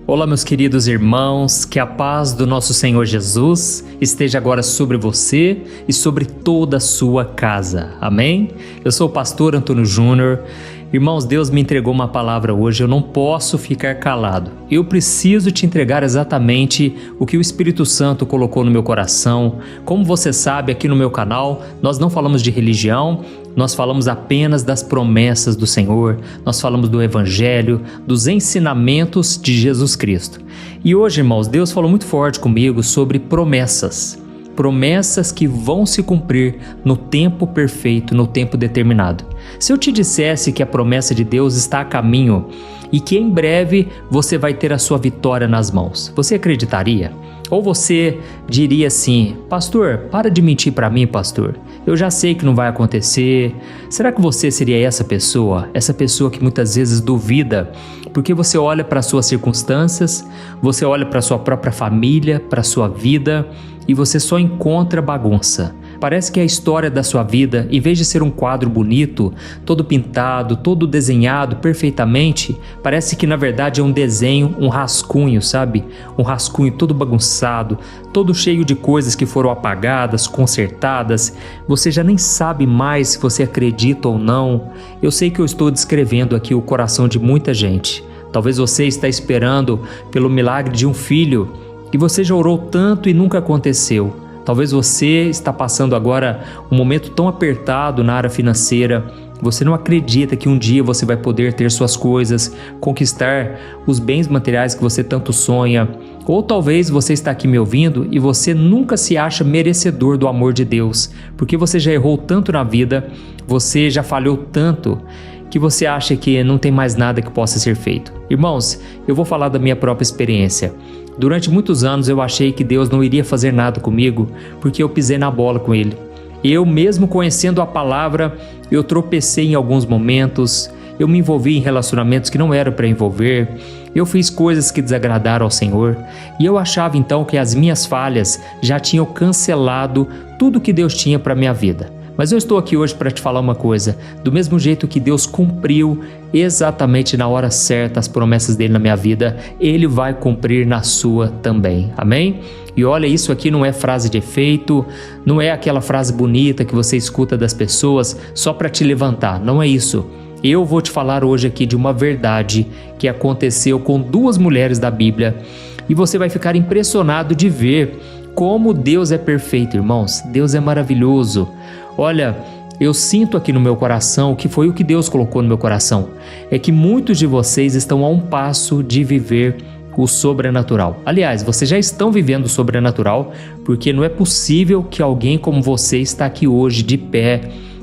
Olá, meus queridos irmãos, que a paz do nosso Senhor Jesus esteja agora sobre você e sobre toda a sua casa. Amém? Eu sou o pastor Antônio Júnior. Irmãos, Deus me entregou uma palavra hoje, eu não posso ficar calado. Eu preciso te entregar exatamente o que o Espírito Santo colocou no meu coração. Como você sabe, aqui no meu canal, nós não falamos de religião, nós falamos apenas das promessas do Senhor, nós falamos do Evangelho, dos ensinamentos de Jesus Cristo. E hoje, irmãos, Deus falou muito forte comigo sobre promessas. Promessas que vão se cumprir no tempo perfeito, no tempo determinado. Se eu te dissesse que a promessa de Deus está a caminho e que em breve você vai ter a sua vitória nas mãos, você acreditaria? Ou você diria assim: pastor, para de mentir para mim, pastor, eu já sei que não vai acontecer. Será que você seria essa pessoa que muitas vezes duvida, porque você olha para as suas circunstâncias, você olha para a sua própria família, para a sua vida e você só encontra bagunça? Parece que a história da sua vida, em vez de ser um quadro bonito, todo pintado, todo desenhado perfeitamente, parece que na verdade é um desenho, um rascunho, sabe? Um rascunho todo bagunçado, todo cheio de coisas que foram apagadas, consertadas. Você já nem sabe mais se você acredita ou não. Eu sei que eu estou descrevendo aqui o coração de muita gente. Talvez você está esperando pelo milagre de um filho e você já orou tanto e nunca aconteceu. Talvez você está passando agora um momento tão apertado na área financeira. Você não acredita que um dia você vai poder ter suas coisas, conquistar os bens materiais que você tanto sonha. Ou talvez você está aqui me ouvindo e você nunca se acha merecedor do amor de Deus, porque você já errou tanto na vida, você já falhou tanto, que você acha que não tem mais nada que possa ser feito. Irmãos, eu vou falar da minha própria experiência. Durante muitos anos eu achei que Deus não iria fazer nada comigo porque eu pisei na bola com Ele. Eu, mesmo conhecendo a palavra, eu tropecei em alguns momentos, eu me envolvi em relacionamentos que não eram para envolver, eu fiz coisas que desagradaram ao Senhor e eu achava então que as minhas falhas já tinham cancelado tudo que Deus tinha para a minha vida. Mas eu estou aqui hoje para te falar uma coisa: do mesmo jeito que Deus cumpriu exatamente na hora certa as promessas dele na minha vida, Ele vai cumprir na sua também, amém? E olha, isso aqui não é frase de efeito, não é aquela frase bonita que você escuta das pessoas só para te levantar, não é isso. Eu vou te falar hoje aqui de uma verdade que aconteceu com duas mulheres da Bíblia e você vai ficar impressionado de ver como Deus é perfeito, irmãos. Deus é maravilhoso. Olha, eu sinto aqui no meu coração, que foi o que Deus colocou no meu coração, é que muitos de vocês estão a um passo de viver o sobrenatural. Aliás, vocês já estão vivendo o sobrenatural, porque não é possível que alguém como você está aqui hoje de pé,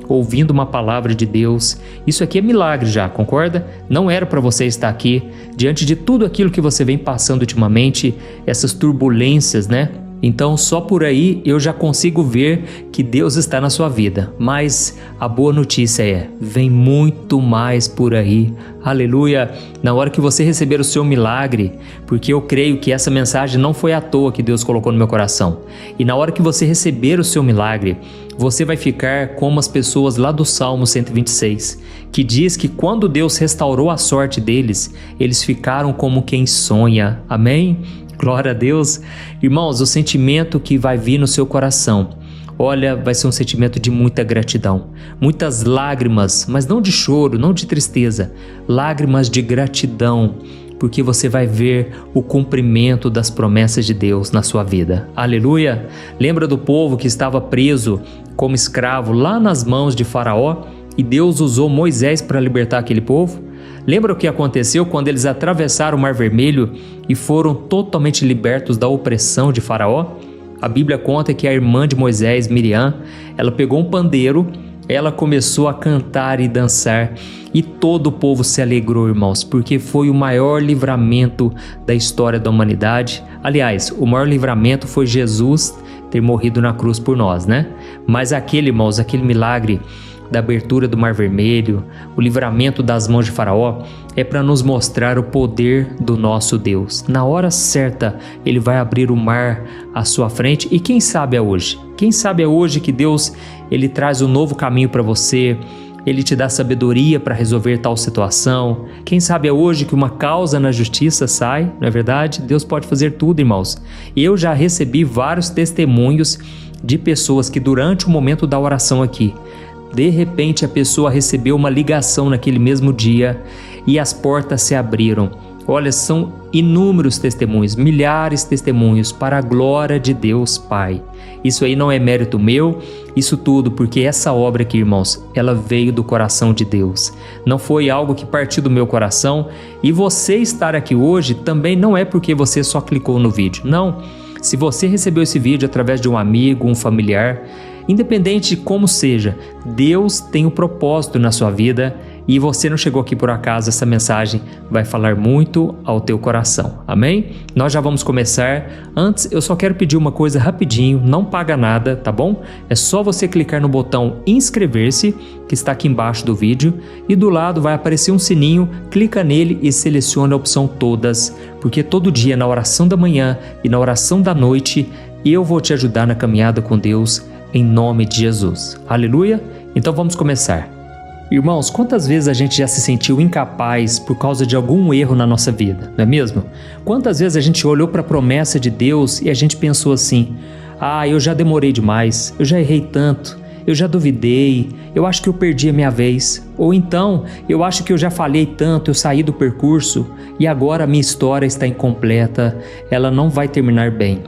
ouvindo uma palavra de Deus. Isso aqui é milagre já, concorda? Não era para você estar aqui, diante de tudo aquilo que você vem passando ultimamente, essas turbulências, né? Então só por aí eu já consigo ver que Deus está na sua vida. Mas a boa notícia é, vem muito mais por aí. Aleluia! Na hora que você receber o seu milagre, porque eu creio que essa mensagem não foi à toa que Deus colocou no meu coração. E na hora que você receber o seu milagre, você vai ficar como as pessoas lá do Salmo 126, que diz que quando Deus restaurou a sorte deles, eles ficaram como quem sonha. Amém? Glória a Deus. Irmãos, o sentimento que vai vir no seu coração, olha, vai ser um sentimento de muita gratidão, muitas lágrimas, mas não de choro, não de tristeza, lágrimas de gratidão, porque você vai ver o cumprimento das promessas de Deus na sua vida. Aleluia! Lembra do povo que estava preso como escravo lá nas mãos de Faraó e Deus usou Moisés para libertar aquele povo? Lembra o que aconteceu quando eles atravessaram o Mar Vermelho e foram totalmente libertos da opressão de Faraó? A Bíblia conta que a irmã de Moisés, Miriam, ela pegou um pandeiro, ela começou a cantar e dançar e todo o povo se alegrou, irmãos, porque foi o maior livramento da história da humanidade. Aliás, o maior livramento foi Jesus ter morrido na cruz por nós, né? Mas irmãos, aquele milagre da abertura do Mar Vermelho, o livramento das mãos de Faraó, é para nos mostrar o poder do nosso Deus. Na hora certa, Ele vai abrir o mar à sua frente e quem sabe é hoje? Quem sabe é hoje que Deus, Ele traz um novo caminho para você, Ele te dá sabedoria para resolver tal situação. Quem sabe é hoje que uma causa na justiça sai, não é verdade? Deus pode fazer tudo, irmãos. Eu já recebi vários testemunhos de pessoas que durante o momento da oração aqui, de repente a pessoa recebeu uma ligação naquele mesmo dia e as portas se abriram. Olha, são inúmeros testemunhos, milhares de testemunhos para a glória de Deus Pai. Isso aí não é mérito meu, isso tudo porque essa obra aqui, irmãos, ela veio do coração de Deus. Não foi algo que partiu do meu coração, e você estar aqui hoje também não é porque você só clicou no vídeo, não. Se você recebeu esse vídeo através de um amigo, um familiar, independente de como seja, Deus tem um propósito na sua vida e você não chegou aqui por acaso. Essa mensagem vai falar muito ao teu coração, amém? Nós já vamos começar. Antes, eu só quero pedir uma coisa rapidinho, não paga nada, tá bom? É só você clicar no botão inscrever-se, que está aqui embaixo do vídeo, e do lado vai aparecer um sininho, clica nele e seleciona a opção todas, porque todo dia na oração da manhã e na oração da noite, eu vou te ajudar na caminhada com Deus, em nome de Jesus. Aleluia? Então vamos começar. Irmãos, quantas vezes a gente já se sentiu incapaz por causa de algum erro na nossa vida, não é mesmo? Quantas vezes a gente olhou para a promessa de Deus e a gente pensou assim: eu já demorei demais, eu já errei tanto, eu já duvidei, eu acho que eu perdi a minha vez. Ou então, eu acho que eu já falhei tanto, eu saí do percurso e agora a minha história está incompleta, ela não vai terminar bem.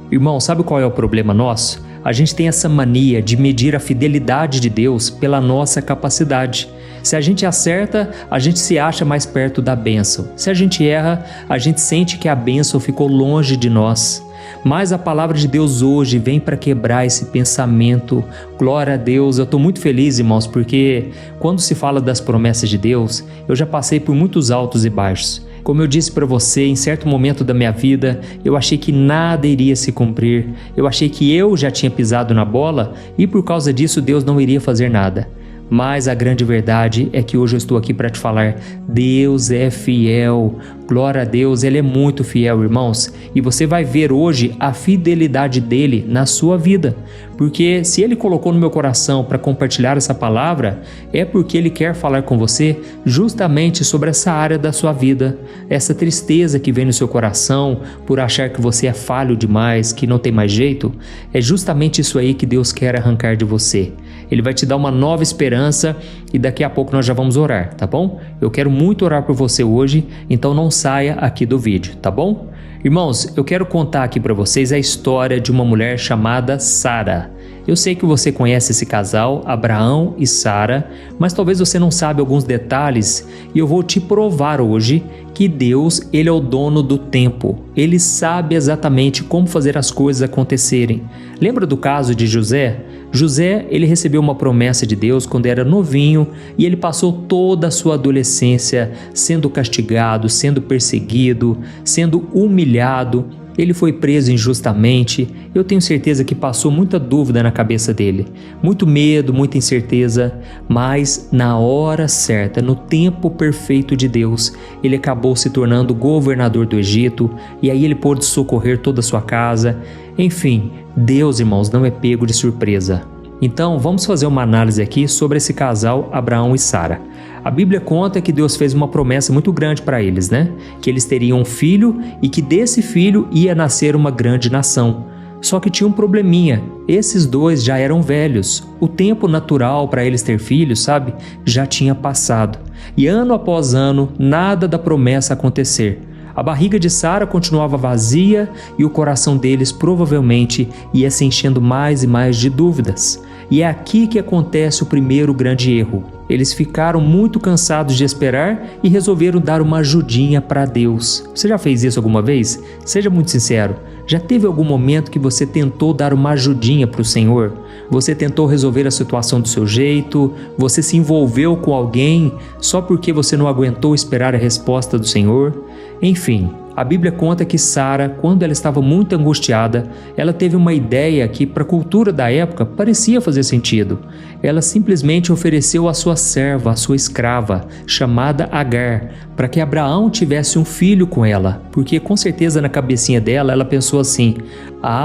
Irmão, sabe qual é o problema nosso? A gente tem essa mania de medir a fidelidade de Deus pela nossa capacidade. Se a gente acerta, a gente se acha mais perto da bênção. Se a gente erra, a gente sente que a bênção ficou longe de nós. Mas a palavra de Deus hoje vem para quebrar esse pensamento. Glória a Deus, eu estou muito feliz, irmãos, porque quando se fala das promessas de Deus, eu já passei por muitos altos e baixos. Como eu disse para você, em certo momento da minha vida, eu achei que nada iria se cumprir. Eu achei que eu já tinha pisado na bola e por causa disso Deus não iria fazer nada. Mas a grande verdade é que hoje eu estou aqui para te falar: Deus é fiel. Glória a Deus, Ele é muito fiel, irmãos. E você vai ver hoje a fidelidade dEle na sua vida. Porque se Ele colocou no meu coração para compartilhar essa palavra, é porque Ele quer falar com você justamente sobre essa área da sua vida. Essa tristeza que vem no seu coração por achar que você é falho demais, que não tem mais jeito, é justamente isso aí que Deus quer arrancar de você. Ele vai te dar uma nova esperança e daqui a pouco nós já vamos orar, tá bom? Eu quero muito orar por você hoje, então não saia aqui do vídeo, tá bom? Irmãos, eu quero contar aqui para vocês a história de uma mulher chamada Sara. Eu sei que você conhece esse casal, Abraão e Sara, mas talvez você não saiba alguns detalhes e eu vou te provar hoje que Deus, Ele é o dono do tempo. Ele sabe exatamente como fazer as coisas acontecerem. Lembra do caso de José? José, ele recebeu uma promessa de Deus quando era novinho e ele passou toda a sua adolescência sendo castigado, sendo perseguido, sendo humilhado. Ele foi preso injustamente. Eu tenho certeza que passou muita dúvida na cabeça dele, muito medo, muita incerteza, mas na hora certa, no tempo perfeito de Deus, ele acabou se tornando governador do Egito e aí ele pôde socorrer toda a sua casa. Enfim, Deus, irmãos, não é pego de surpresa. Então, vamos fazer uma análise aqui sobre esse casal, Abraão e Sara. A Bíblia conta que Deus fez uma promessa muito grande para eles, né? Que eles teriam um filho e que desse filho ia nascer uma grande nação. Só que tinha um probleminha, esses dois já eram velhos. O tempo natural para eles ter filhos, sabe? Já tinha passado. E ano após ano, nada da promessa acontecer. A barriga de Sara continuava vazia e o coração deles provavelmente ia se enchendo mais e mais de dúvidas. E é aqui que acontece o primeiro grande erro. Eles ficaram muito cansados de esperar e resolveram dar uma ajudinha para Deus. Você já fez isso alguma vez? Seja muito sincero. Já teve algum momento que você tentou dar uma ajudinha para o Senhor? Você tentou resolver a situação do seu jeito? Você se envolveu com alguém só porque você não aguentou esperar a resposta do Senhor? Enfim, A Bíblia conta que Sara, quando ela estava muito angustiada, ela teve uma ideia que para a cultura da época parecia fazer sentido. Ela simplesmente ofereceu a sua serva, a sua escrava, chamada Agar, para que Abraão tivesse um filho com ela, porque com certeza na cabecinha dela ela pensou assim: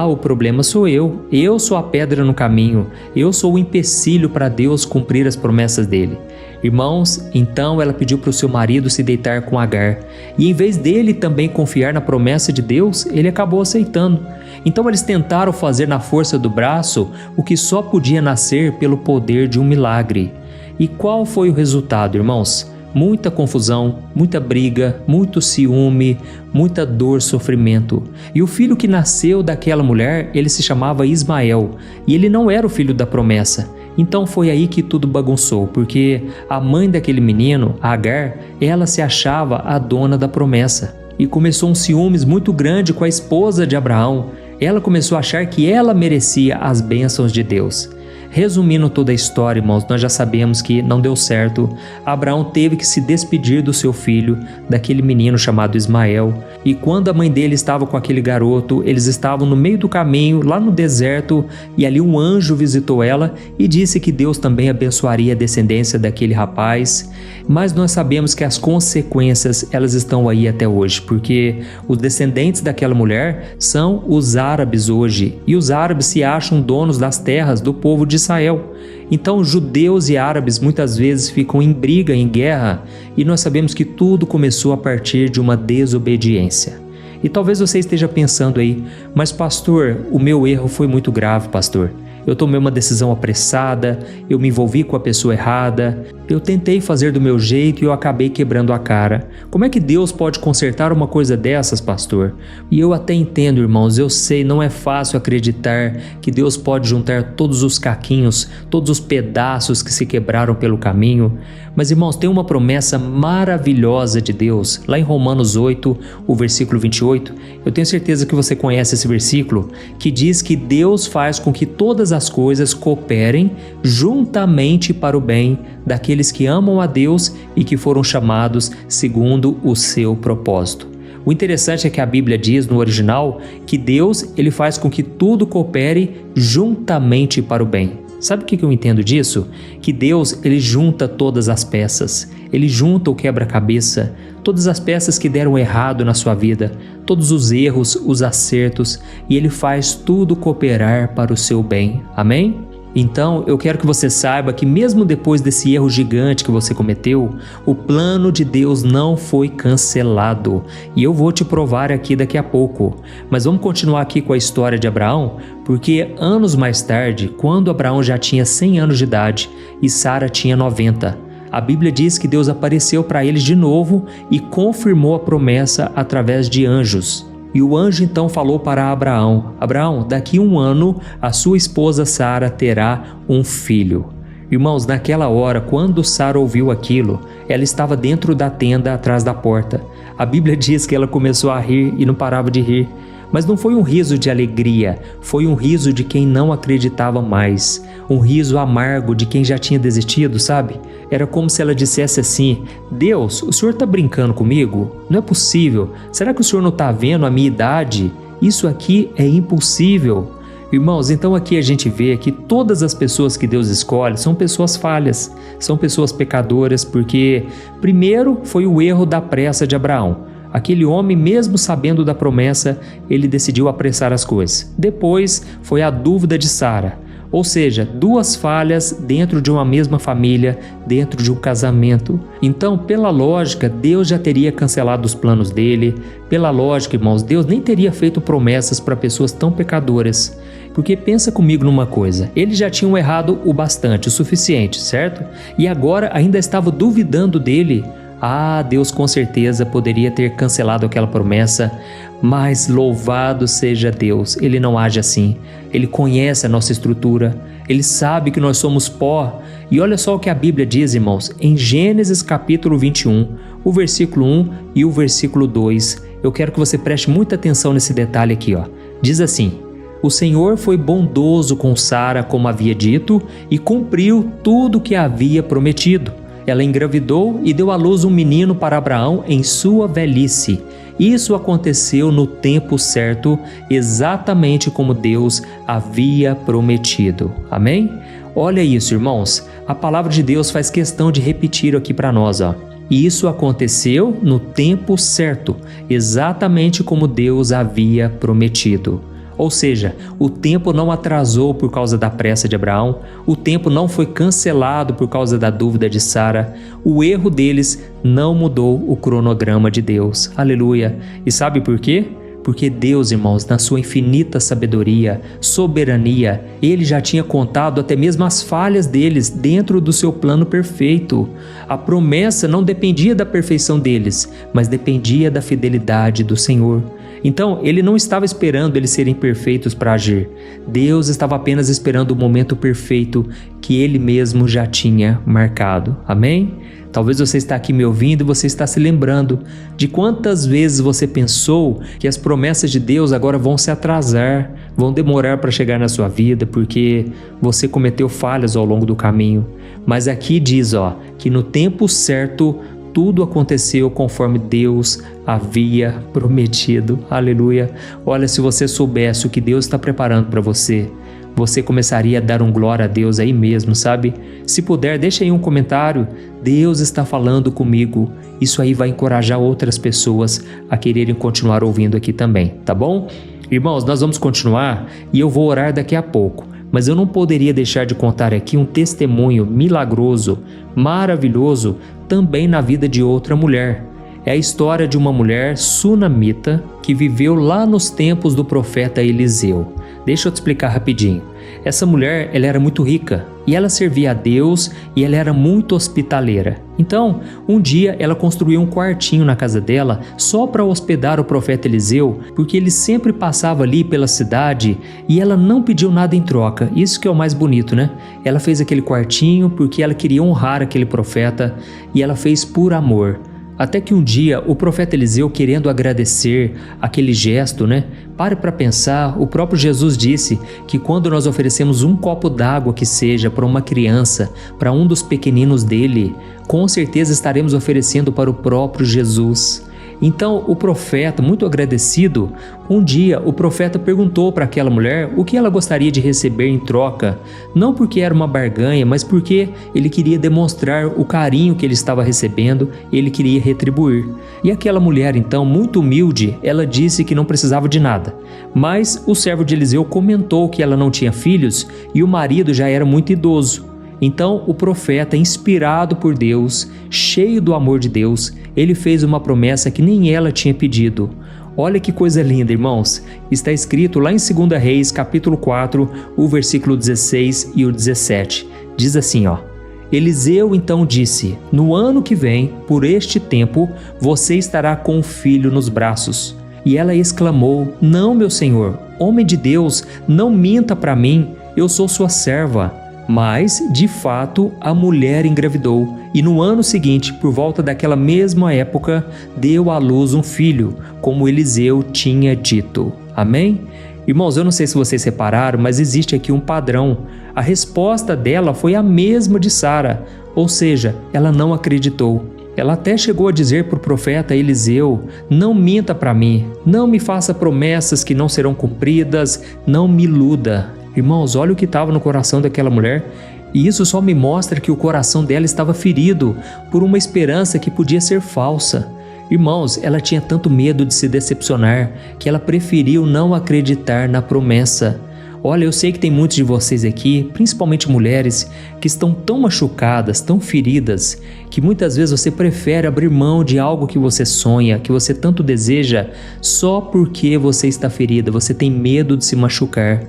o problema sou eu sou a pedra no caminho, eu sou o empecilho para Deus cumprir as promessas dele. Irmãos, então ela pediu para o seu marido se deitar com Agar, e em vez dele também confiar na promessa de Deus, ele acabou aceitando. Então eles tentaram fazer na força do braço o que só podia nascer pelo poder de um milagre. E qual foi o resultado, irmãos? Muita confusão, muita briga, muito ciúme, muita dor, sofrimento. E o filho que nasceu daquela mulher, ele se chamava Ismael, e ele não era o filho da promessa. Então foi aí que tudo bagunçou, porque a mãe daquele menino, Agar, ela se achava a dona da promessa. E começou um ciúmes muito grande com a esposa de Abraão. Ela começou a achar que ela merecia as bênçãos de Deus. Resumindo toda a história, irmãos, nós já sabemos que não deu certo. Abraão teve que se despedir do seu filho, daquele menino chamado Ismael. E quando a mãe dele estava com aquele garoto, eles estavam no meio do caminho, lá no deserto, e ali um anjo visitou ela e disse que Deus também abençoaria a descendência daquele rapaz. Mas nós sabemos que as consequências, elas estão aí até hoje, porque os descendentes daquela mulher são os árabes hoje, e os árabes se acham donos das terras do povo de Israel. Então judeus e árabes muitas vezes ficam em briga, em guerra, e nós sabemos que tudo começou a partir de uma desobediência. E talvez você esteja pensando aí: mas pastor, o meu erro foi muito grave, pastor. Eu tomei uma decisão apressada, eu me envolvi com a pessoa errada, eu tentei fazer do meu jeito e eu acabei quebrando a cara. Como é que Deus pode consertar uma coisa dessas, pastor? E eu até entendo, irmãos, eu sei, não é fácil acreditar que Deus pode juntar todos os caquinhos, todos os pedaços que se quebraram pelo caminho. Mas, irmãos, tem uma promessa maravilhosa de Deus, lá em Romanos 8, o versículo 28, eu tenho certeza que você conhece esse versículo, que diz que Deus faz com que todas as coisas cooperem juntamente para o bem daqueles que amam a Deus e que foram chamados segundo o seu propósito. O interessante é que a Bíblia diz no original que Deus, ele faz com que tudo coopere juntamente para o bem. Sabe o que eu entendo disso? Que Deus, ele junta todas as peças, ele junta o quebra-cabeça, todas as peças que deram errado na sua vida, todos os erros, os acertos, e ele faz tudo cooperar para o seu bem. Amém? Então, eu quero que você saiba que mesmo depois desse erro gigante que você cometeu, o plano de Deus não foi cancelado. E eu vou te provar aqui daqui a pouco. Mas vamos continuar aqui com a história de Abraão, porque anos mais tarde, quando Abraão já tinha 100 anos de idade e Sara tinha 90, a Bíblia diz que Deus apareceu para eles de novo e confirmou a promessa através de anjos. E o anjo então falou para Abraão: Abraão, daqui 1 ano a sua esposa Sara terá um filho. Irmãos, naquela hora, quando Sara ouviu aquilo, ela estava dentro da tenda atrás da porta. A Bíblia diz que ela começou a rir e não parava de rir. Mas não foi um riso de alegria, foi um riso de quem não acreditava mais, um riso amargo de quem já tinha desistido, sabe? Era como se ela dissesse assim: Deus, o Senhor está brincando comigo? Não é possível. Será que o Senhor não está vendo a minha idade? Isso aqui é impossível. Irmãos, então aqui a gente vê que todas as pessoas que Deus escolhe são pessoas falhas, são pessoas pecadoras, porque primeiro foi o erro da pressa de Abraão. Aquele homem, mesmo sabendo da promessa, ele decidiu apressar as coisas. Depois foi a dúvida de Sara, ou seja, 2 falhas dentro de uma mesma família, dentro de um casamento. Então, pela lógica, Deus já teria cancelado os planos dele. Pela lógica, irmãos, Deus nem teria feito promessas para pessoas tão pecadoras. Porque pensa comigo numa coisa, eles já tinham errado o bastante, o suficiente, certo? E agora ainda estavam duvidando dele. Deus com certeza poderia ter cancelado aquela promessa, mas louvado seja Deus, Ele não age assim. Ele conhece a nossa estrutura, Ele sabe que nós somos pó. E olha só o que a Bíblia diz, irmãos, em Gênesis capítulo 21, o versículo 1 e o versículo 2. Eu quero que você preste muita atenção nesse detalhe aqui, ó. Diz assim: o Senhor foi bondoso com Sara, como havia dito, e cumpriu tudo o que havia prometido. ela engravidou e deu à luz um menino para Abraão em sua velhice. Isso aconteceu no tempo certo, exatamente como Deus havia prometido. Amém? Olha isso, irmãos. A palavra de Deus faz questão de repetir aqui para nós, ó. E isso aconteceu no tempo certo, exatamente como Deus havia prometido. Ou seja, o tempo não atrasou por causa da pressa de Abraão, o tempo não foi cancelado por causa da dúvida de Sara, o erro deles não mudou o cronograma de Deus. Aleluia! E sabe por quê? Porque Deus, irmãos, na sua infinita sabedoria, soberania, Ele já tinha contado até mesmo as falhas deles dentro do seu plano perfeito. A promessa não dependia da perfeição deles, mas dependia da fidelidade do Senhor. Então, Ele não estava esperando eles serem perfeitos para agir. Deus estava apenas esperando o momento perfeito que Ele mesmo já tinha marcado. Amém? Talvez você está aqui me ouvindo e você está se lembrando de quantas vezes você pensou que as promessas de Deus agora vão se atrasar, vão demorar para chegar na sua vida porque você cometeu falhas ao longo do caminho. Mas aqui diz, que no tempo certo tudo aconteceu conforme Deus havia prometido. Aleluia! Olha, se você soubesse o que Deus está preparando para você, você começaria a dar um glória a Deus aí mesmo, sabe? Se puder, deixa aí um comentário. Deus está falando comigo. Isso aí vai encorajar outras pessoas a quererem continuar ouvindo aqui também, tá bom? Irmãos, nós vamos continuar e eu vou orar daqui a pouco. Mas eu não poderia deixar de contar aqui um testemunho milagroso, maravilhoso, também na vida de outra mulher. É a história de uma mulher sunamita que viveu lá nos tempos do profeta Eliseu. Deixa eu te explicar rapidinho. Essa mulher, ela era muito rica e ela servia a Deus e ela era muito hospitaleira. Então, um dia ela construiu um quartinho na casa dela só para hospedar o profeta Eliseu, porque ele sempre passava ali pela cidade e ela não pediu nada em troca. Isso que é o mais bonito, né? Ela fez aquele quartinho porque ela queria honrar aquele profeta e ela fez por amor. Até que um dia o profeta Eliseu, querendo agradecer aquele gesto, pare para pensar, o próprio Jesus disse que quando nós oferecemos um copo d'água que seja para uma criança, para um dos pequeninos dele, com certeza estaremos oferecendo para o próprio Jesus. Então o profeta, muito agradecido, um dia o profeta perguntou para aquela mulher o que ela gostaria de receber em troca, não porque era uma barganha, mas porque ele queria demonstrar o carinho que ele estava recebendo, ele queria retribuir. E aquela mulher então, muito humilde, ela disse que não precisava de nada, mas o servo de Eliseu comentou que ela não tinha filhos e o marido já era muito idoso. Então o profeta, inspirado por Deus, cheio do amor de Deus, ele fez uma promessa que nem ela tinha pedido. Olha que coisa linda, irmãos. Está escrito lá em 2 Reis, capítulo 4, o versículo 16 e o 17. Diz assim, Eliseu então disse: no ano que vem, por este tempo, você estará com um filho nos braços. E ela exclamou: não, meu senhor, homem de Deus, não minta para mim, eu sou sua serva. Mas, de fato, a mulher engravidou e no ano seguinte, por volta daquela mesma época, deu à luz um filho, como Eliseu tinha dito. Amém? Irmãos, eu não sei se vocês repararam, mas existe aqui um padrão. A resposta dela foi a mesma de Sara, ou seja, ela não acreditou. Ela até chegou a dizer para o profeta Eliseu: não minta para mim, não me faça promessas que não serão cumpridas, não me iluda. Irmãos, olha o que estava no coração daquela mulher, e isso só me mostra que o coração dela estava ferido por uma esperança que podia ser falsa. Irmãos, ela tinha tanto medo de se decepcionar que ela preferiu não acreditar na promessa. Olha, eu sei que tem muitos de vocês aqui, principalmente mulheres, que estão tão machucadas, tão feridas, que muitas vezes você prefere abrir mão de algo que você sonha, que você tanto deseja, só porque você está ferida, você tem medo de se machucar.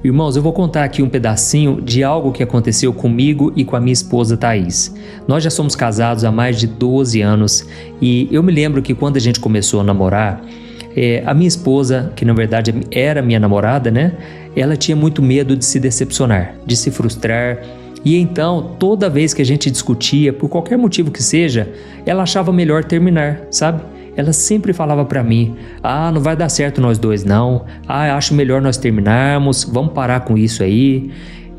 Irmãos, eu vou contar aqui um pedacinho de algo que aconteceu comigo e com a minha esposa Thaís. Nós já somos casados há mais de 12 anos e eu me lembro que quando a gente começou a namorar, a minha esposa, que na verdade era minha namorada, ela tinha muito medo de se decepcionar, de se frustrar. E então, toda vez que a gente discutia, por qualquer motivo que seja, ela achava melhor terminar, sabe? Ela sempre falava para mim: não vai dar certo nós dois não, acho melhor nós terminarmos, vamos parar com isso aí.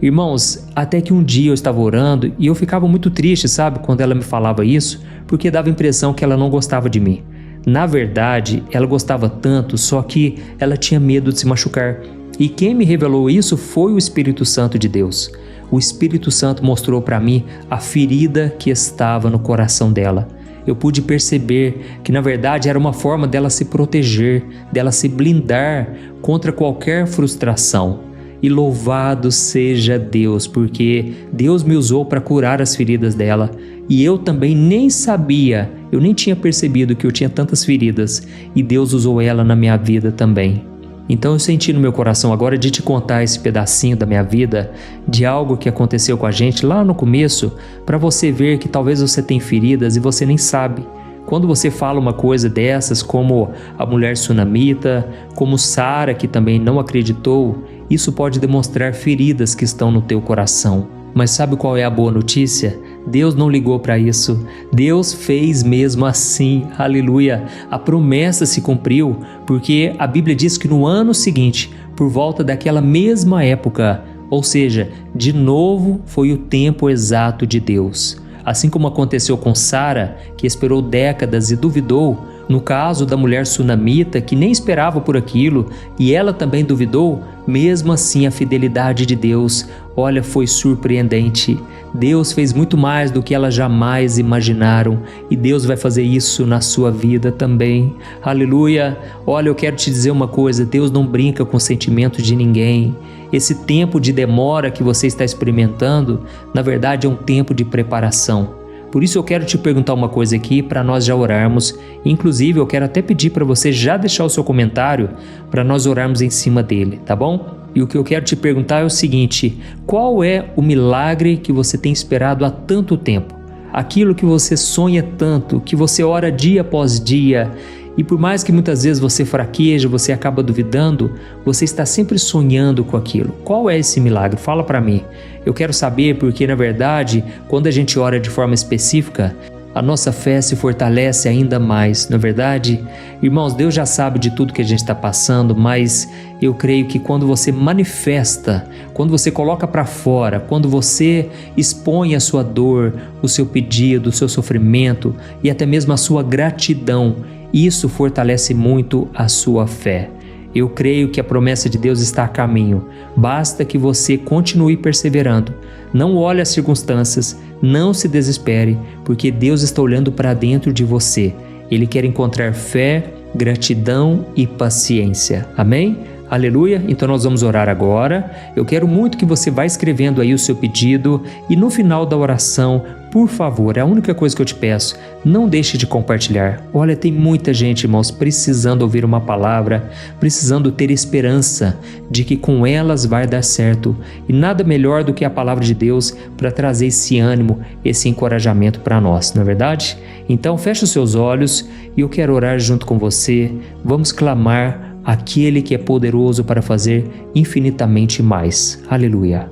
Irmãos, até que um dia eu estava orando e eu ficava muito triste, sabe, quando ela me falava isso, porque dava a impressão que ela não gostava de mim. Na verdade, ela gostava tanto, só que ela tinha medo de se machucar. E quem me revelou isso foi o Espírito Santo de Deus. O Espírito Santo mostrou para mim a ferida que estava no coração dela. Eu pude perceber que na verdade era uma forma dela se proteger, dela se blindar contra qualquer frustração. E louvado seja Deus, porque Deus me usou para curar as feridas dela. E eu também nem sabia, eu nem tinha percebido que eu tinha tantas feridas. E Deus usou ela na minha vida também. Então eu senti no meu coração agora de te contar esse pedacinho da minha vida, de algo que aconteceu com a gente lá no começo, para você ver que talvez você tem feridas e você nem sabe. Quando você fala uma coisa dessas, como a mulher sunamita, como Sara, que também não acreditou, isso pode demonstrar feridas que estão no teu coração. Mas sabe qual é a boa notícia? Deus não ligou para isso. Deus fez mesmo assim. Aleluia! A promessa se cumpriu, porque a Bíblia diz que no ano seguinte, por volta daquela mesma época, ou seja, de novo foi o tempo exato de Deus. Assim como aconteceu com Sara, que esperou décadas e duvidou, no caso da mulher sunamita, que nem esperava por aquilo, e ela também duvidou, mesmo assim a fidelidade de Deus, olha, foi surpreendente. Deus fez muito mais do que elas jamais imaginaram, e Deus vai fazer isso na sua vida também. Aleluia! Olha, eu quero te dizer uma coisa, Deus não brinca com o sentimento de ninguém. Esse tempo de demora que você está experimentando, na verdade é um tempo de preparação. Por isso eu quero te perguntar uma coisa aqui para nós já orarmos. Inclusive eu quero até pedir para você já deixar o seu comentário para nós orarmos em cima dele, tá bom? E o que eu quero te perguntar é o seguinte: qual é o milagre que você tem esperado há tanto tempo? Aquilo que você sonha tanto, que você ora dia após dia, e por mais que muitas vezes você fraqueja, você acaba duvidando, você está sempre sonhando com aquilo. Qual é esse milagre? Fala para mim. Eu quero saber, porque na verdade, quando a gente ora de forma específica, a nossa fé se fortalece ainda mais, não é verdade? Irmãos, Deus já sabe de tudo que a gente está passando, mas eu creio que quando você manifesta, quando você coloca para fora, quando você expõe a sua dor, o seu pedido, o seu sofrimento e até mesmo a sua gratidão, isso fortalece muito a sua fé. Eu creio que a promessa de Deus está a caminho. Basta que você continue perseverando. Não olhe as circunstâncias, não se desespere, porque Deus está olhando para dentro de você. Ele quer encontrar fé, gratidão e paciência. Amém? Aleluia? Então nós vamos orar agora. Eu quero muito que você vá escrevendo aí o seu pedido e no final da oração, por favor, é a única coisa que eu te peço, não deixe de compartilhar. Olha, tem muita gente, irmãos, precisando ouvir uma palavra, precisando ter esperança de que com elas vai dar certo. E nada melhor do que a palavra de Deus para trazer esse ânimo, esse encorajamento para nós, não é verdade? Então feche os seus olhos e eu quero orar junto com você. Vamos clamar aquele que é poderoso para fazer infinitamente mais. Aleluia.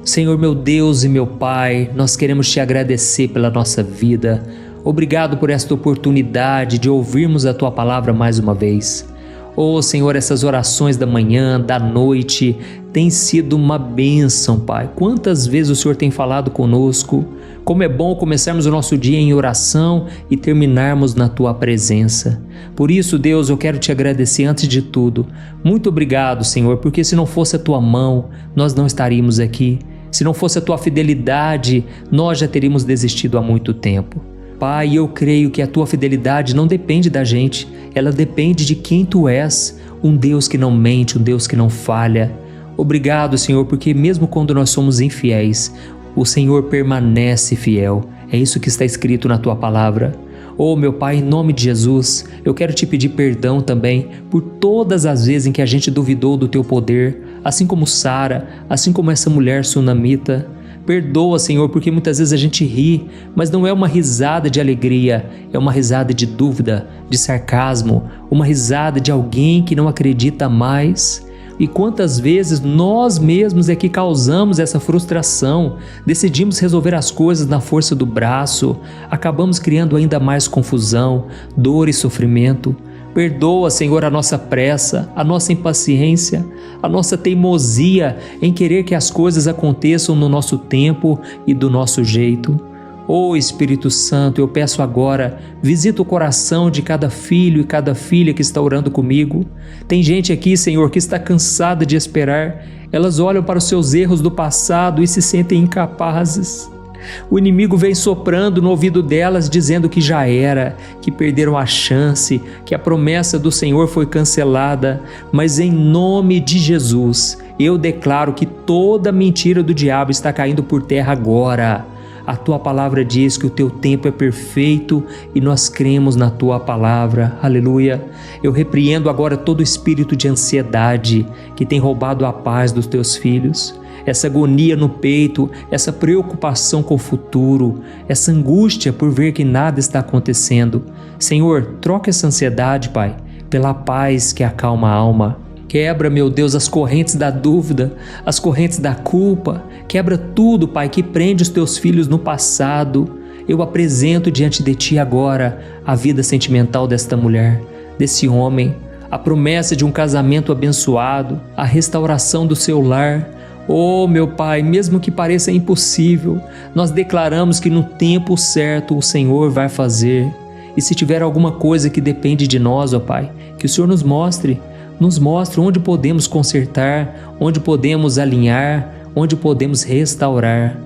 Senhor, meu Deus e meu Pai, nós queremos te agradecer pela nossa vida. Obrigado por esta oportunidade de ouvirmos a Tua palavra mais uma vez. Oh, Senhor, essas orações da manhã, da noite, têm sido uma bênção, Pai. Quantas vezes o Senhor tem falado conosco? Como é bom começarmos o nosso dia em oração e terminarmos na Tua presença. Por isso, Deus, eu quero te agradecer antes de tudo. Muito obrigado, Senhor, porque se não fosse a Tua mão, nós não estaríamos aqui. Se não fosse a Tua fidelidade, nós já teríamos desistido há muito tempo. Pai, eu creio que a Tua fidelidade não depende da gente, ela depende de quem Tu és, um Deus que não mente, um Deus que não falha. Obrigado, Senhor, porque mesmo quando nós somos infiéis, o Senhor permanece fiel. É isso que está escrito na Tua palavra. Oh, meu Pai, em nome de Jesus, eu quero te pedir perdão também por todas as vezes em que a gente duvidou do Teu poder, assim como Sara, assim como essa mulher sunamita. Perdoa, Senhor, porque muitas vezes a gente ri, mas não é uma risada de alegria, é uma risada de dúvida, de sarcasmo, uma risada de alguém que não acredita mais. E quantas vezes nós mesmos é que causamos essa frustração, decidimos resolver as coisas na força do braço, acabamos criando ainda mais confusão, dor e sofrimento. Perdoa, Senhor, a nossa pressa, a nossa impaciência, a nossa teimosia em querer que as coisas aconteçam no nosso tempo e do nosso jeito. Ô Espírito Santo, eu peço agora, visita o coração de cada filho e cada filha que está orando comigo. Tem gente aqui, Senhor, que está cansada de esperar. Elas olham para os seus erros do passado e se sentem incapazes. O inimigo vem soprando no ouvido delas, dizendo que já era, que perderam a chance, que a promessa do Senhor foi cancelada. Mas em nome de Jesus, eu declaro que toda mentira do diabo está caindo por terra agora. A tua palavra diz que o teu tempo é perfeito e nós cremos na tua palavra. Aleluia. Eu repreendo agora todo espírito de ansiedade que tem roubado a paz dos teus filhos. Essa agonia no peito, essa preocupação com o futuro, essa angústia por ver que nada está acontecendo. Senhor, troca essa ansiedade, Pai, pela paz que acalma a alma. Quebra, meu Deus, as correntes da dúvida, as correntes da culpa. Quebra tudo, Pai, que prende os teus filhos no passado. Eu apresento diante de Ti agora a vida sentimental desta mulher, desse homem, a promessa de um casamento abençoado, a restauração do seu lar. Oh, meu Pai, mesmo que pareça impossível, nós declaramos que no tempo certo o Senhor vai fazer. E se tiver alguma coisa que depende de nós, ó Pai, que o Senhor nos mostre onde podemos consertar, onde podemos alinhar, onde podemos restaurar.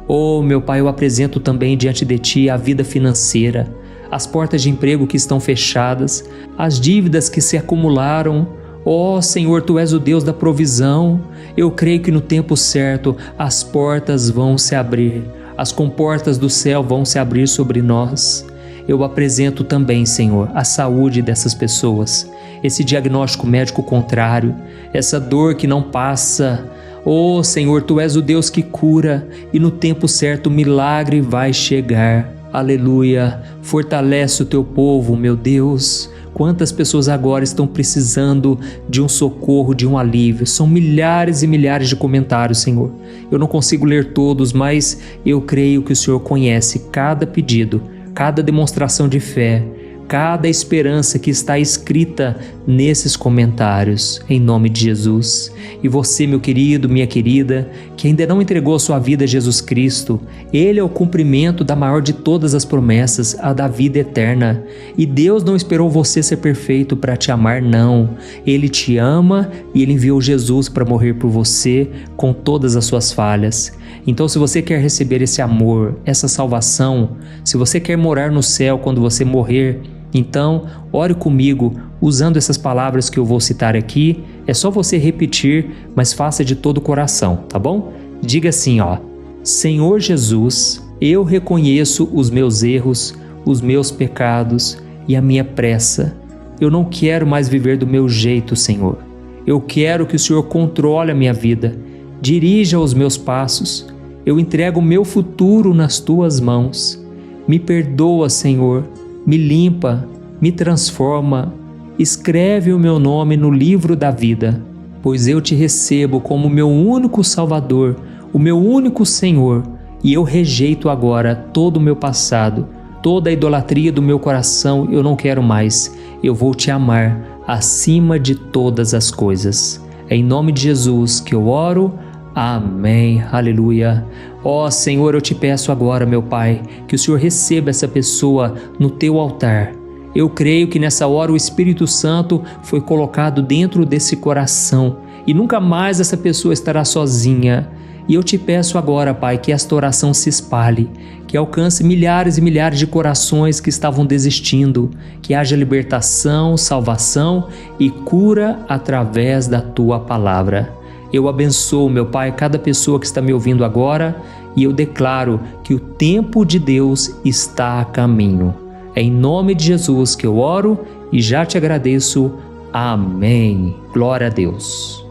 Oh, meu Pai, eu apresento também diante de Ti a vida financeira, as portas de emprego que estão fechadas, as dívidas que se acumularam. Oh, Senhor, Tu és o Deus da provisão. Eu creio que no tempo certo as portas vão se abrir, as comportas do céu vão se abrir sobre nós. Eu apresento também, Senhor, a saúde dessas pessoas, esse diagnóstico médico contrário, essa dor que não passa. Oh, Senhor, Tu és o Deus que cura e no tempo certo o milagre vai chegar. Aleluia! Fortalece o Teu povo, meu Deus. Quantas pessoas agora estão precisando de um socorro, de um alívio? São milhares e milhares de comentários, Senhor. Eu não consigo ler todos, mas eu creio que o Senhor conhece cada pedido, cada demonstração de fé, cada esperança que está escrita nesses comentários, em nome de Jesus. E você, meu querido, minha querida, que ainda não entregou a sua vida a Jesus Cristo, Ele é o cumprimento da maior de todas as promessas, a da vida eterna. E Deus não esperou você ser perfeito para te amar, não. Ele te ama e Ele enviou Jesus para morrer por você com todas as suas falhas. Então, se você quer receber esse amor, essa salvação, se você quer morar no céu quando você morrer, então ore comigo usando essas palavras que eu vou citar aqui. É só você repetir, mas faça de todo o coração, tá bom? Diga assim, ó: Senhor Jesus, eu reconheço os meus erros, os meus pecados e a minha pressa. Eu não quero mais viver do meu jeito, Senhor. Eu quero que o Senhor controle a minha vida, dirija os meus passos. Eu entrego o meu futuro nas Tuas mãos. Me perdoa, Senhor, me limpa, me transforma. Escreve o meu nome no livro da vida, pois eu Te recebo como meu único Salvador, o meu único Senhor, e eu rejeito agora todo o meu passado, toda a idolatria do meu coração eu não quero mais. Eu vou Te amar acima de todas as coisas. É em nome de Jesus que eu oro. Amém, aleluia. Ó Senhor, eu Te peço agora, meu Pai, que o Senhor receba essa pessoa no Teu altar. Eu creio que nessa hora o Espírito Santo foi colocado dentro desse coração e nunca mais essa pessoa estará sozinha. E eu Te peço agora, Pai, que esta oração se espalhe, que alcance milhares e milhares de corações que estavam desistindo, que haja libertação, salvação e cura através da Tua palavra. Eu abençoo, meu Pai, cada pessoa que está me ouvindo agora e eu declaro que o tempo de Deus está a caminho. É em nome de Jesus que eu oro e já Te agradeço. Amém. Glória a Deus.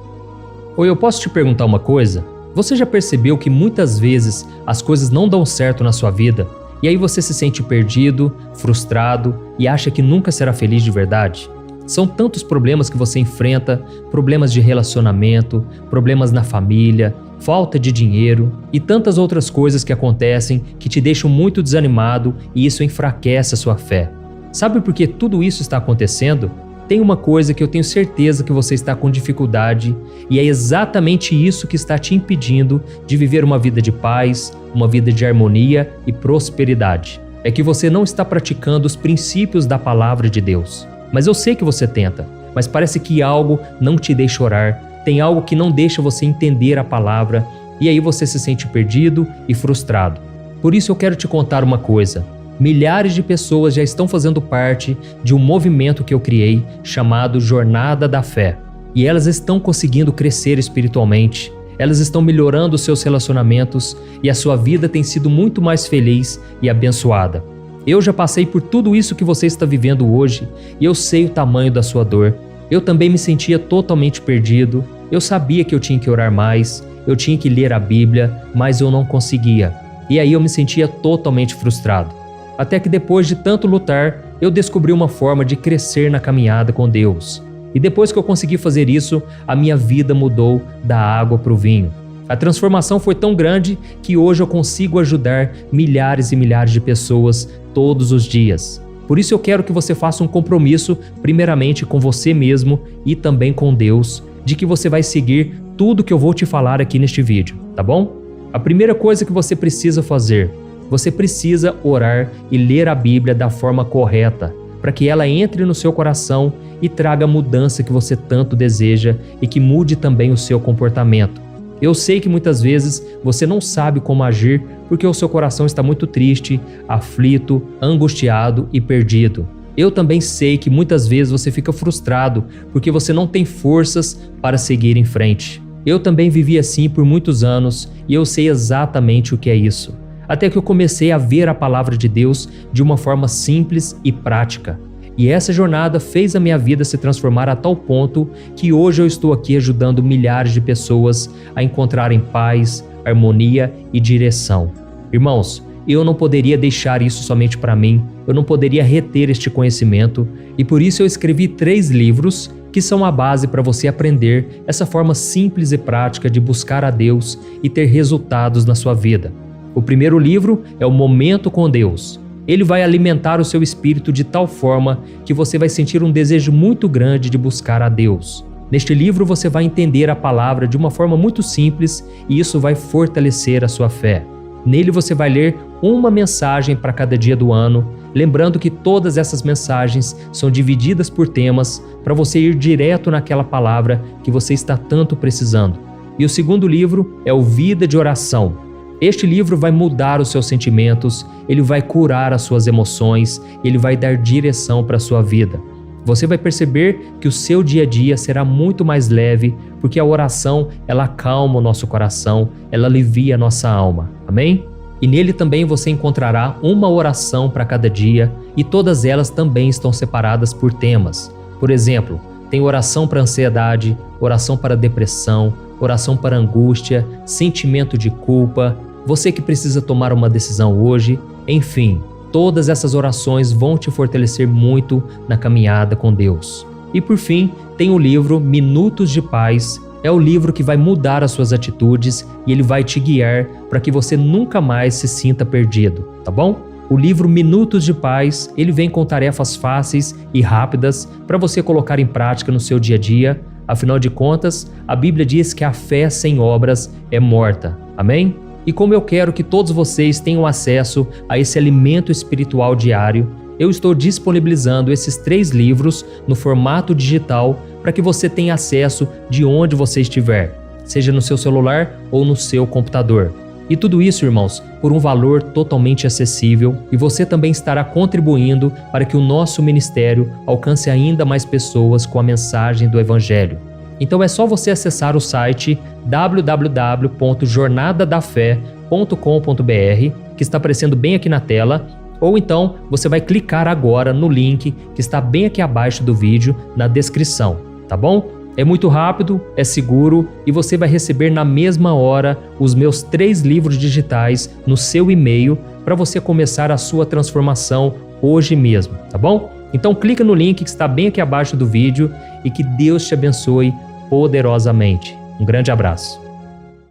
Oi, eu posso te perguntar uma coisa? Você já percebeu que muitas vezes as coisas não dão certo na sua vida e aí você se sente perdido, frustrado e acha que nunca será feliz de verdade? São tantos problemas que você enfrenta, problemas de relacionamento, problemas na família, falta de dinheiro e tantas outras coisas que acontecem que te deixam muito desanimado e isso enfraquece a sua fé. Sabe por que tudo isso está acontecendo? tem uma coisa que eu tenho certeza que você está com dificuldade e é exatamente isso que está te impedindo de viver uma vida de paz, uma vida de harmonia e prosperidade. É que você não está praticando os princípios da palavra de Deus. Mas eu sei que você tenta, mas parece que algo não te deixa orar, tem algo que não deixa você entender a palavra e aí você se sente perdido e frustrado. Por isso eu quero te contar uma coisa. Milhares de pessoas já estão fazendo parte de um movimento que eu criei chamado Jornada da Fé. E elas estão conseguindo crescer espiritualmente, elas estão melhorando os seus relacionamentos e a sua vida tem sido muito mais feliz e abençoada. Eu já passei por tudo isso que você está vivendo hoje e eu sei o tamanho da sua dor. Eu também me sentia totalmente perdido, eu sabia que eu tinha que orar mais, eu tinha que ler a Bíblia, mas eu não conseguia. E aí eu me sentia totalmente frustrado. Até que depois de tanto lutar, eu descobri uma forma de crescer na caminhada com Deus. E depois que eu consegui fazer isso, a minha vida mudou da água para o vinho. A transformação foi tão grande que hoje eu consigo ajudar milhares e milhares de pessoas todos os dias. Por isso eu quero que você faça um compromisso, primeiramente com você mesmo e também com Deus, de que você vai seguir tudo que eu vou te falar aqui neste vídeo, tá bom? A primeira coisa que você precisa fazer, você precisa orar e ler a Bíblia da forma correta, para que ela entre no seu coração e traga a mudança que você tanto deseja e que mude também o seu comportamento. Eu sei que muitas vezes você não sabe como agir porque o seu coração está muito triste, aflito, angustiado e perdido. Eu também sei que muitas vezes você fica frustrado porque você não tem forças para seguir em frente. Eu também vivi assim por muitos anos e eu sei exatamente o que é isso. Até que eu comecei a ver a palavra de Deus de uma forma simples e prática. E essa jornada fez a minha vida se transformar a tal ponto que hoje eu estou aqui ajudando milhares de pessoas a encontrarem paz, harmonia e direção. Irmãos, eu não poderia deixar isso somente para mim, eu não poderia reter este conhecimento e por isso eu escrevi 3 livros que são a base para você aprender essa forma simples e prática de buscar a Deus e ter resultados na sua vida. O primeiro livro é o Momento com Deus. Ele vai alimentar o seu espírito de tal forma que você vai sentir um desejo muito grande de buscar a Deus. Neste livro você vai entender a palavra de uma forma muito simples e isso vai fortalecer a sua fé. Nele você vai ler uma mensagem para cada dia do ano, lembrando que todas essas mensagens são divididas por temas para você ir direto naquela palavra que você está tanto precisando. E o segundo livro é o Vida de Oração. Este livro vai mudar os seus sentimentos, ele vai curar as suas emoções, ele vai dar direção para a sua vida. Você vai perceber que o seu dia a dia será muito mais leve, porque a oração, ela acalma o nosso coração, ela alivia a nossa alma. Amém? E nele também você encontrará uma oração para cada dia e todas elas também estão separadas por temas. Por exemplo, tem oração para ansiedade, oração para depressão, oração para angústia, sentimento de culpa, você que precisa tomar uma decisão hoje, enfim, todas essas orações vão te fortalecer muito na caminhada com Deus. E por fim, tem o livro Minutos de Paz, é o livro que vai mudar as suas atitudes e ele vai te guiar para que você nunca mais se sinta perdido, tá bom? O livro Minutos de Paz, ele vem com tarefas fáceis e rápidas para você colocar em prática no seu dia a dia. Afinal de contas, a Bíblia diz que a fé sem obras é morta. Amém? E como eu quero que todos vocês tenham acesso a esse alimento espiritual diário, eu estou disponibilizando esses 3 livros no formato digital para que você tenha acesso de onde você estiver, seja no seu celular ou no seu computador. E tudo isso, irmãos, por um valor totalmente acessível e você também estará contribuindo para que o nosso ministério alcance ainda mais pessoas com a mensagem do Evangelho. Então é só você acessar o site www.jornadadafé.com.br, que está aparecendo bem aqui na tela, ou então você vai clicar agora no link que está bem aqui abaixo do vídeo, na descrição, tá bom? É muito rápido, é seguro e você vai receber na mesma hora os meus 3 livros digitais no seu e-mail para você começar a sua transformação hoje mesmo, tá bom? Então clica no link que está bem aqui abaixo do vídeo e que Deus te abençoe poderosamente. Um grande abraço.